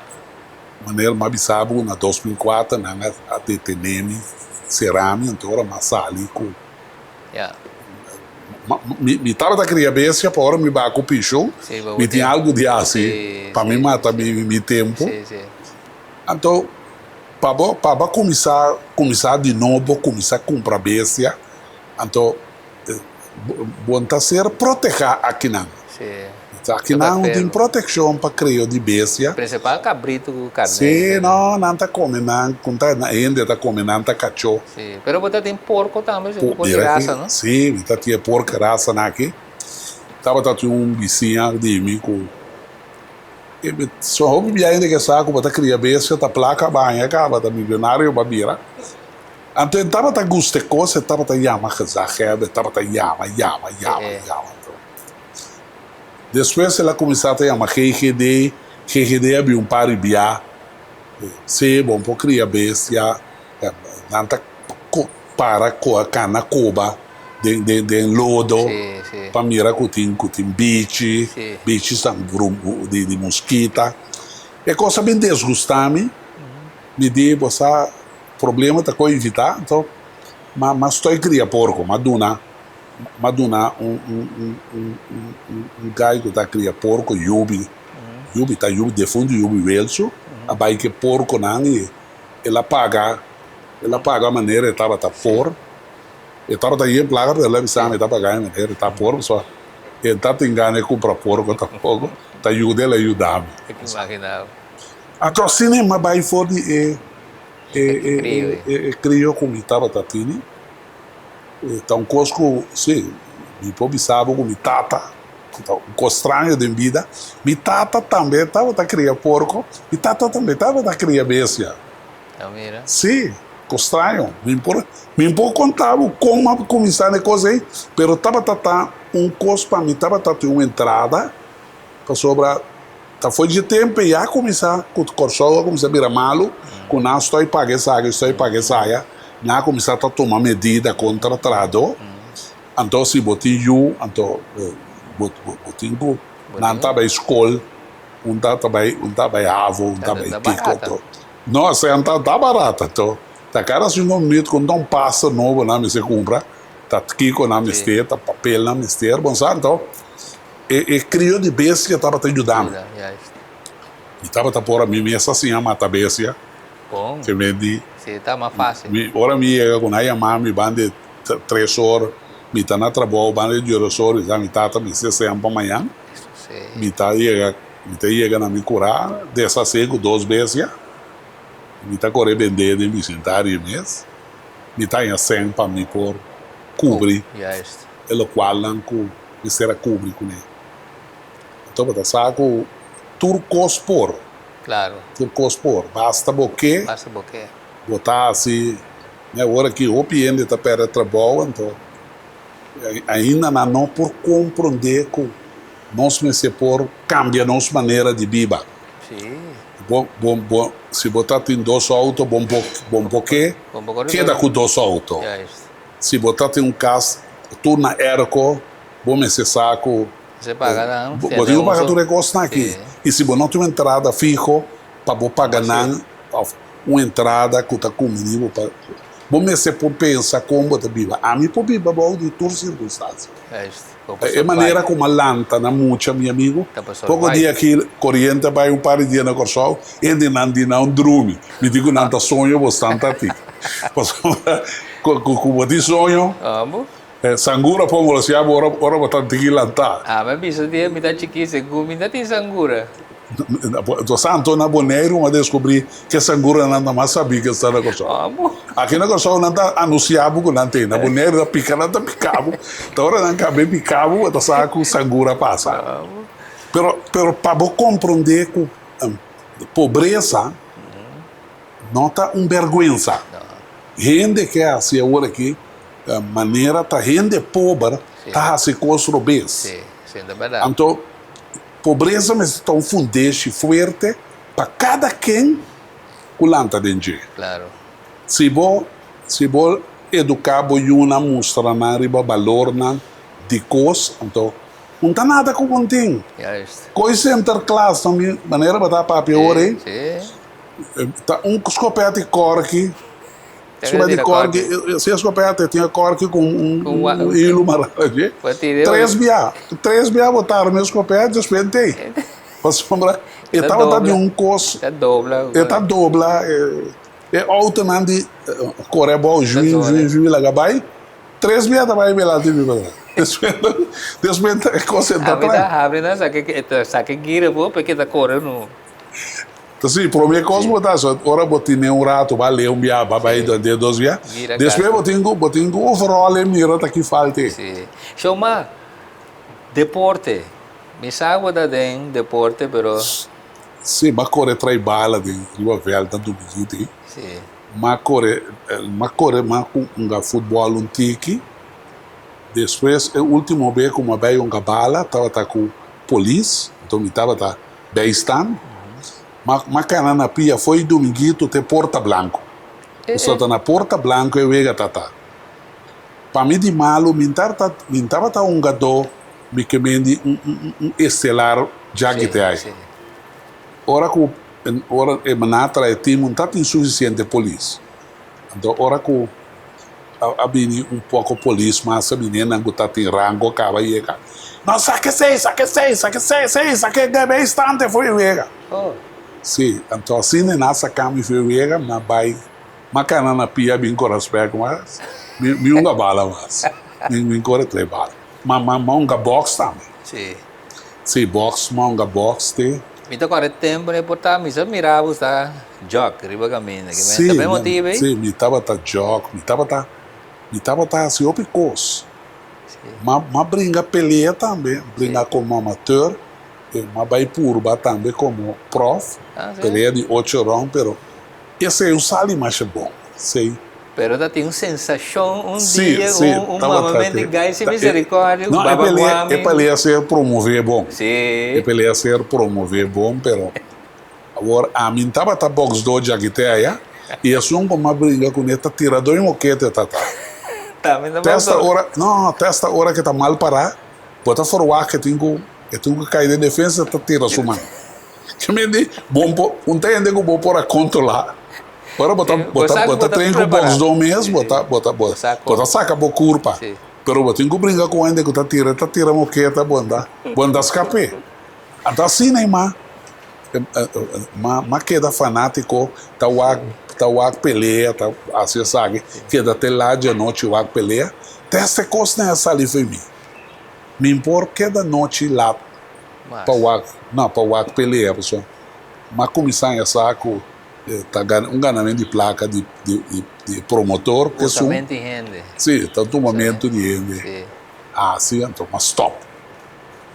maneira mais bizarra, na 2004, na Teneme, Cerame, então, era uma sala ali com... Yeah. Me estava da cria bestia, para hora me vai com o pichão, me tinha algo de assim, para me matar meu tempo. Sim. Então, para começar de novo, começar a comprar bestia, então, bom tá ser proteger aqui não. Sim. Aqui não tem proteção para criar de bestia. Principal cabrito carne. Sim, não está comendo, ainda está comendo, não está cachorro. Sim, mas você tem porco também, porco de raça, não? Sim, está tinha porco raça aqui. Estava um vizinho de mim com... Só houve ainda que saco para criar bestia, tá placa banha, acaba tá milionário, babira. Então estava tá gosto coisa, estava tá yama khazahebe, estava tá yama. Depois ela começou a chamar GGD havia um par de bia, se bom para criar bestia, nanta para com a cana coba, de lodo, para mirar com bicho são de mosquita, é coisa bem desgustame, me diz você problema tá com evitar, então, mas estou criando porco, maduna gai que está criando porco, yubi de fundo, yubi velso, a bai que porco não, e ela paga a maneira, estava tá por, estava aí em placa, ela avisava, estava pagando a maneira, tá por, só, ele tá engano comprar porco, tá pouco, tá ajudava. É que imaginava. Então, cinema vai for de criou como estava tatini. Então, cosco, sim, me pobisava com minha tata, então, um estranho de vida. Minha tata também estava a criar porco, minha tata também estava a criar bestia. Então, mira. Sim, estranho. Me impor contava como começar a coisa aí, mas estava um cos para mim, estava uma entrada, para sobrar. Foi de tempo e já começar com o corso, começar a virar malo, com nós estou pague saia, já começar a tomar medida contra trado, então se botinho, então botinho, não estava escola, não estava avo, não estava kiko, não, assim não está barata, então, tá cara assim um minuto quando um passa novo na me se compra, tá kiko na me ter, tá papel na me ter, bom sabe, então e criou de bestia que estava te ajudando. E estava por mim essa assim a mata bestia. Bom. Que me di. Sim, tá mais fácil. Ora me chega com a mãe, bande 3 horas, me tá na trabalho, bande de horas, já me tá me se para amanhã. Me tá chega na me curar, dessa seco 2 bestia. Me tá correr vender de me sentar e mês. Me tá em 100 para me por cobrir. Elo qual não com me será cobrir com ele. Então, para saco turcospor. Claro. Turcospor. Basta boque. Botar assim, né? Agora que o piende está perto de trabalho, então ainda não por compreender que nós se por cambia nossa maneira de viver. Sim. Bom, se botar em 2 autos, bom boque, queda com 2 autos. Se botar em um carro, tu na erco, bom esse saco. Você paga não. Você não paga tudo que aqui. E se você não tem uma entrada fijo, para você pagar uma entrada que está comigo, você pode pensar como você vive. A mim pode viver de todas as circunstâncias. É maneira como a lanta na mucha, meu amigo. Pouco dia que corrente vai um par de dias na corção, e não dorme. Me digo, não sonho bastante a ti. Como você sonho, sangura pongo assim, ora bastante que lantar. Mas bisa dia me dá chiquise, me dá tem sangura. Do santo na boneiro, mas descobri que sangura não mais sabia que está na corção. Aqui na corção não está anunciado que não tem. Na boneiro da pica não está picado. Então ora não cabe picado, então sabe sangura passa. Pero para você compreender que pobreza não está vergonha. Gente que é assim agora aqui, a maneira tá gente pobre tá se construindo bem. Sim, é verdade. Então, pobreza mas está um fundeste forte para cada quem culanta dentro. Claro. Se você educar uma mostra na riba valor na de coisa, então não tá nada com o tem. Juist. Coisa interclasse também, maneira para dar pior, hein? Sim. Tá escopete corque. Tira de corque, corque. se escopete tinha corque com Com hilo maravilhoso. Três bia botaram meu escopete, despentei. Passou e tava de coisa. Tá dobla. Tá dobla. Automaticamente corre bom, juiz lá gabai. Três bia também me lá de mim. Desmente é concentrado. Abre, né? Saque gira, pô, porque tá correndo. Então, sim, primeira coisa, botar só, ora botei rato, valeu, bia, babai, de 2 bia. Depois botei overall, mira, tá que falta. Sim. Chama deporte. Me sabe da den deporte, pero. Sim, mas corre trai bala de riba velta do biquíti. Sim. Mas corre com futebol um tiki. Depois, o último vez, como bem bala, tava com polícia, então me tava bem stand. Mas cana na pia foi dominguito te Porta Blanco. Só tá na Porta Blanco e vega tata. Para mim de malo, tava gado, me que mendi estelar já que te aí. Ora é manatra e time não tá insuficiente polícia. Então ora que abini pouco polícia, mas a menina não tá em rango, acaba e não saque seis, saque bem instante foi vega. Sim, então assim nessa cama e foi vega, na bai, macana na pia bem com respeito, mas me bala mas, me corre 3 balas. Mas uma box também. Sim. Sim, box, uma box te. Então agora tempo né portar, me já mirava está jog, riba caminho, sim, também motivo aí. Sim, me tava jog, me tava assim opicos. Mas brinca peleia também, brinca como amateur. Mas vai purba também como prof, peleia de 8 rounds, pero esse é o sali mais bom, sei. Pero tem uma sensação, dia, momento de gás e misericórdia, não, é peleia ser promover bom. Sim. É peleia ser promover bom, pero agora a mim tava box do já que tem aí, e é só como briga com esta tirador em moquete tata. Testa hora que tá mal parar, bota fora que tenho que cair de defesa, tá tira sua mão. Que me diz, bom, não tem ainda que bom por controlar. Agora bota treino com o box do mesmo, bota saca por curva. Pero bota que brincar com ainda que tá tira moqueta, bom escape. Então assim, né, mas queda fanático, tá o peleia, tá assim, sabe, queda até lá de noite o peleia, testa coisa nessa ali foi mim. Me importa cada noite lá para o peleia, pessoal. Mas começar a saco ganamento de placa de promotor. Totalmente de rende. Sim, tanto momento de rende. Sim, então, mas stop.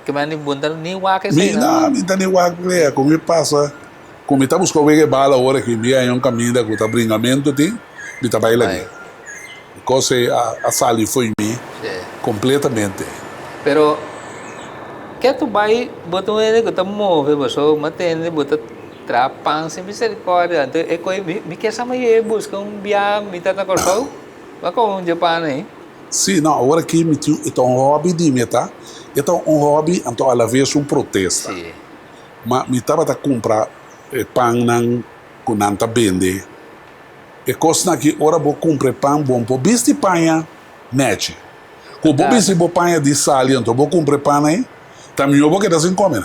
Que mais nem bunda nem waka assim, não? Não, nem waka peleia. Como passa, como está buscando ver bala hora que me é um caminho que está brincamento tem, me está bailando. Coisa a sali foi mim completamente. Pero que tu vai botar ele que tá move, pessoal, mantém botar trapang sem misericórdia. Então é coi me quer saber buscar bia me tá na corpo. Vai com o Japão aí. Sim, não, agora que me então hobby de meta, então hobby, então ela vez protesto. Sim. Mas me tava comprar pão nan com nanta vende. E coisa que ora vou comprar pão bom, por bisti panha net. O bobi se bo panha de sal, então vou comprar pão aí. Também eu vou querer assim comer.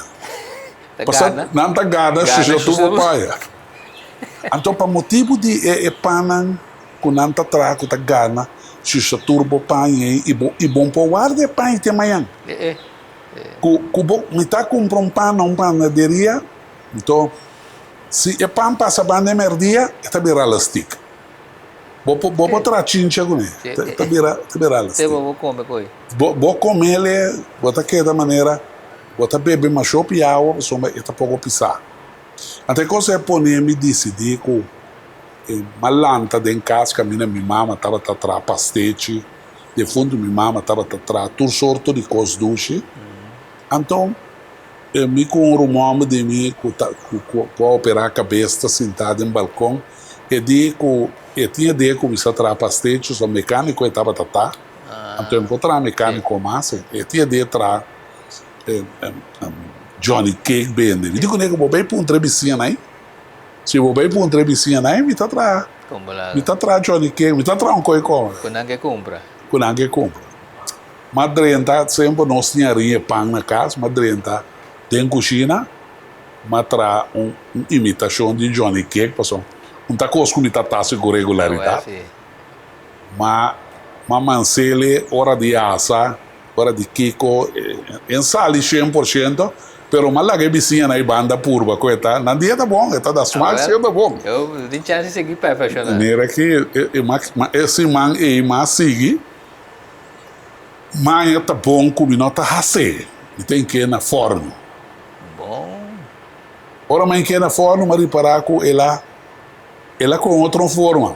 Passa nanta gada, se tu vou panha. Então para motivo de pão com nanta traco ta gana, se turbo panha e bom para guardar pão de manhã. Me tá comprando um panaderia, então se é pão passa bem de merdia, está virando stick. Vou botar chincha com ele. Está virando stick. Vou comer coi. Vou comer ele, botar que da maneira, botar beber mais chopp e água, só está pouco pisar. Até que você pôr me decidir com malanta de casca, minha mama estava atrás pastete, de fundo minha mama estava atrás tudo sorto de cosduche. Então, me com o rumor de mim com operar a cabeça sentado em balcão e tinha de começar a trabalhar pastete o mecânico estava tatá então encontrar mecânico massa e tinha de trabalhar Johnny Cake bem me digo nego vou bem para um entrevistinha aí se vou bem para um entrevistinha aí me tá trabalhar me tá trabalhar Johnny Cake me tá trabalhar um coi com ninguém compra Madrenta sempre nós tinha pão na casa Madrenta tem cozinha mas traz uma imitação de Johnny Cake passou não tá com taça com regularidade mas mancele hora de asa hora de Kiko ensali 100% pero mas lá que vizinha na banda purba coita não dia tá bom tá da smart tá bom eu tenho chance de seguir profissional maneira que esse man e mas sigue mas tá bom como não tá hace e tem que ir na forno bom ora mas que na forno mas reparar com ela com outra forma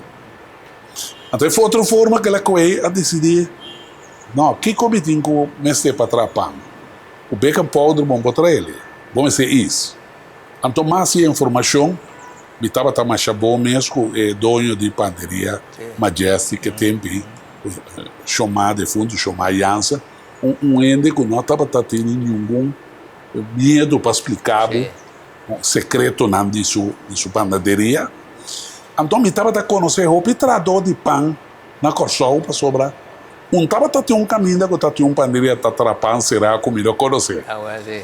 então foi outra forma que ela coe a decidir não que comitim com mestre para trapar o baking powder bom para ele vamos ser isso então mais informação me estava mais bom mesmo dono de padaria Majestic que tem chamar de fundo chamar Jansa ende que não estava tendo nenhum medo para explicar o secreto não de sua padaria então me estava a conhecer o pitrador de pão na Corsol para sobrar estava a ter um caminho que estava um padaria está atrapando será como eu conhecer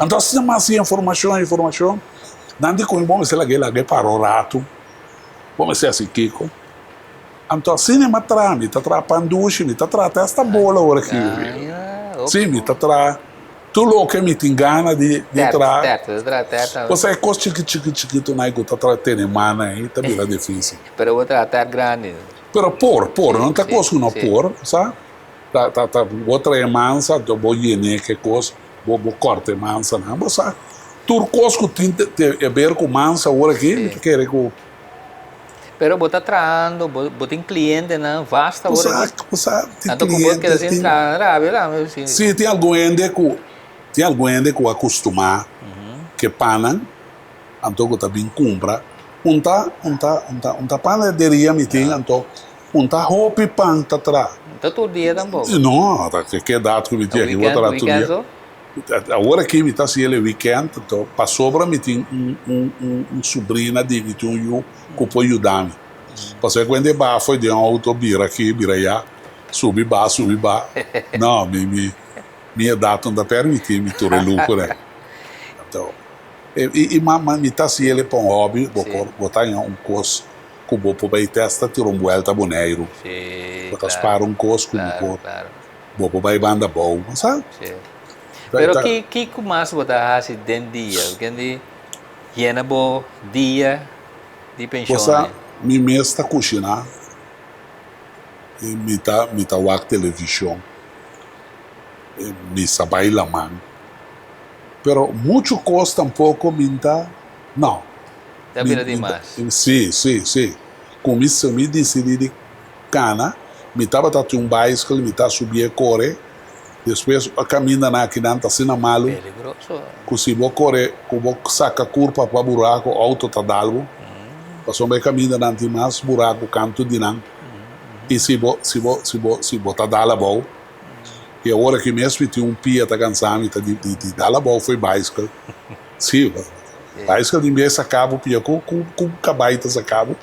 então se mais informação não de como vamos ser lá que parou rato vamos ser assim Kiko então assim me está atrapando duche me está atrapando esta bola agora aqui sim me está atrapando tu louco me te engana de trás você é coisa chiquito não é que está tratando mana aí tá bem difícil pero vou tratar grande pero por não tá coisa não por sabe tá outra mansa do vou llenar que coisa vou cortar mansa não você tu coisa que te ver com mansa agora aqui me quer que pero vou tá trando vou tem cliente não basta agora você tem cliente que entrar sim tem algum ende que acostumar que panam então que tá bem compra tá panaderia me tem então tá roupa pan tá tra então todo dia também não que dado que me tem aqui outra todo dia agora que me tá se ele weekend então para sobra me tem sobrinha de me tem que pode ajudar me passei quando ba foi de auto vira aqui vira já subir ba não minha data não permite me ter lucro né então mas me tá se ele para um hobby vou botar em curso que vou para testar ter volta boneiro botar para curso que vou para banda boa sabe pero que mais botar assim dentro dia que llena bo dia de pensão você me mestra cozinhar e me tá watch televisão me sabai la mano pero mucho costa pouco minta não da vida demais sim começo me decidi de cana me tava tendo um bicycle me tá subir correr depois a caminha na que não tá sendo malo peligroso que se vou correr que vou sacar curva para buraco auto tá dalgo passou bem caminho não tem mais buraco canto de não e se vou tá dala bom e agora que mesmo tinha pia tá cansado de dar a bola foi bicycle sim bicycle de vez acaba pia com cabaita acaba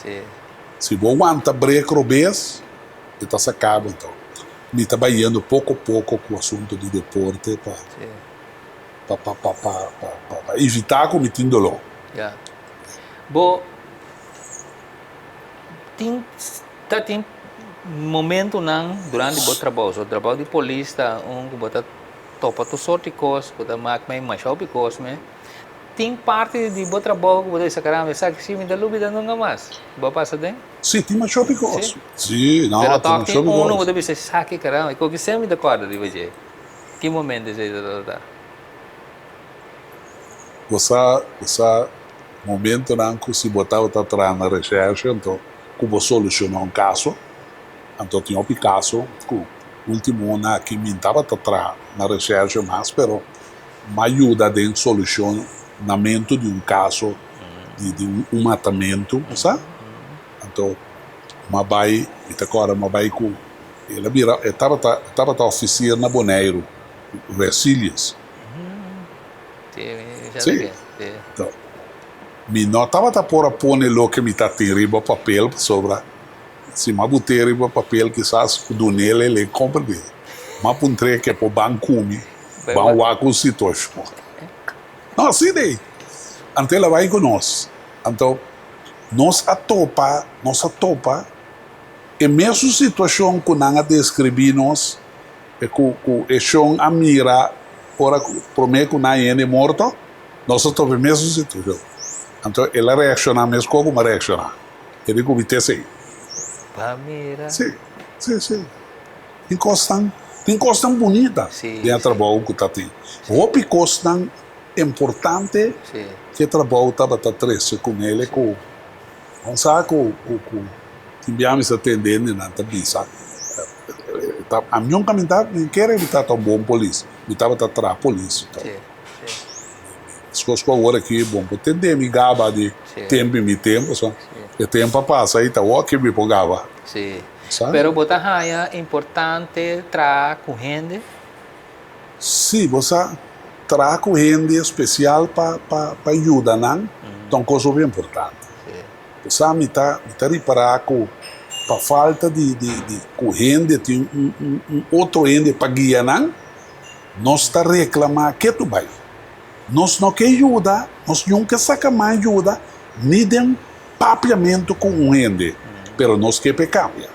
se vou aguentar break robês e tá acaba então me tá trabalhando pouco a pouco com o assunto de deporte para evitar cometendo dolor bom tem momento não durante o trabalho de polícia que bota topa tu sorte coisa bota mais show because tem parte de bom trabalho que bota sacar mas sabe se me dá dúvida não mais vai passar bem sim tem mais show because sim não pero tem show because bota você saque caramba e que sempre de acordo de você que momento você momento não que se botar o tá na recherche então que vou solucionar um caso então tinha um Picasso que o último ano que me estava atrás na recherche mas pero me ajuda em solucionamento de um caso de um matamento, sabe? Então, me vai com ele estava na oficina na Bonaire, Resilience. Sim. Então, me não estava por pôr lo que me está tirando papel sobre se me botar riba papel quizás do nele ele compra dele. Mas puntre que por banco me vai com situação. Não, assim daí. Então ela vai com nós. Então nós atopa e mesmo situação que não descrevi nós é que chão a mira ora promete que não é morto, nós atopa a mesma situação. Então ela reacciona mesmo como reacciona. Ele comete assim. Mira. Sim. Tem coisa bonita de trabalho que está tendo. Houve coisa importante que o trabalho estava triste com ele, com não sabe que enviamos atendendo na tabisa. A minha caminhada nem quer evitar tão bom polícia, me estava atrás polícia. As coisas que agora aqui bom, atender me gaba de tempo e tempo, só. E tempo passa aí tá o que me pagava. Sim. Sabe? Pero botar é importante tra corrente. Sim, você traz corrente especial para ajudar, não? Então, coisa bem importante. Você me está reparando com a falta de corrente, de outro ende para guiar, não? Nós está reclamando que tu vai. Nós não quer ajuda, nós não quer sacar mais ajuda, nem de papiamento com um ende. Pero nós quer cambia.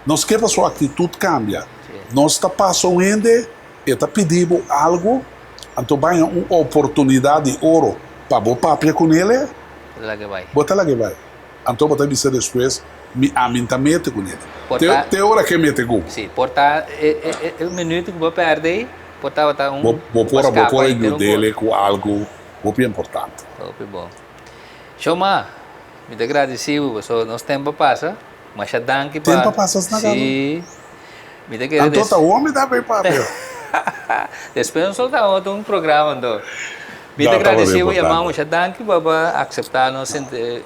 Nós quer a sua atitude cambia. Nós está passando um ende e está pedindo algo, então vai uma oportunidade de ouro para botar papia com ele. Bota lá que vai. Então bota isso depois, a mim também mete com ele. Tem hora que mete com. Sim, portar o minuto que vou perder, portar vou pôr ajuda dele com algo muito importante. Muito bom. Shoma, muito agradecido, nosso tempo passa, mas já danke para. Tempo passa na casa. Sim. Então tá homem dá bem papel. Depois nós soltamos um programa, então. Muito agradecido e amamos a danke para aceitar nossa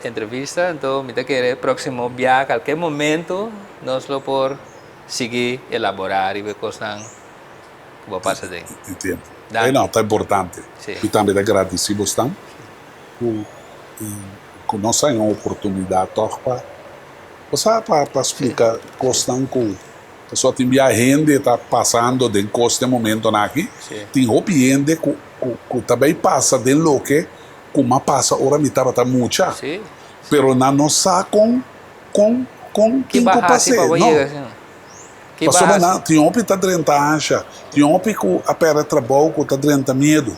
entrevista. Então, muito querer próximo viagem, qualquer momento, nós lo por seguir elaborar e ver coisas que vai passar dentro. Entendo. Não, está importante. E também agradecido estão que nós temos uma oportunidade para explicar coisas que a pessoa tem gente está passando de neste momento aqui. Tem gente que também passa de lo que como passa ora me estava muito. Pero não sabe com quem que passei. Não. Tem homem que está 30 anos, tem homem que a pera trabalho que está 30 medo.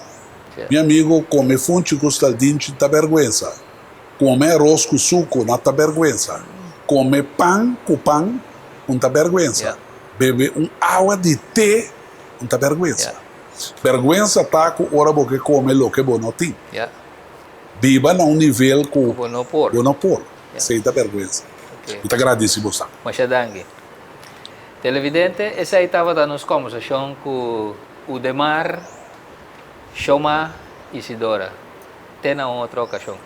Meu amigo come funte com saldinho está vergonha. Come arroz com suco não está vergonha. Come pão com pão não está vergonha. Bebe água de té não está vergonha. Vergonha está com hora porque come lo que não tem. Viva num nível que não pode. Sem da vergonha. Muito agradecido. Muito danke. Televidente, essa aí estava dando uma conversação com o Demar, Shoma e Isidora. Até na outra ocasião.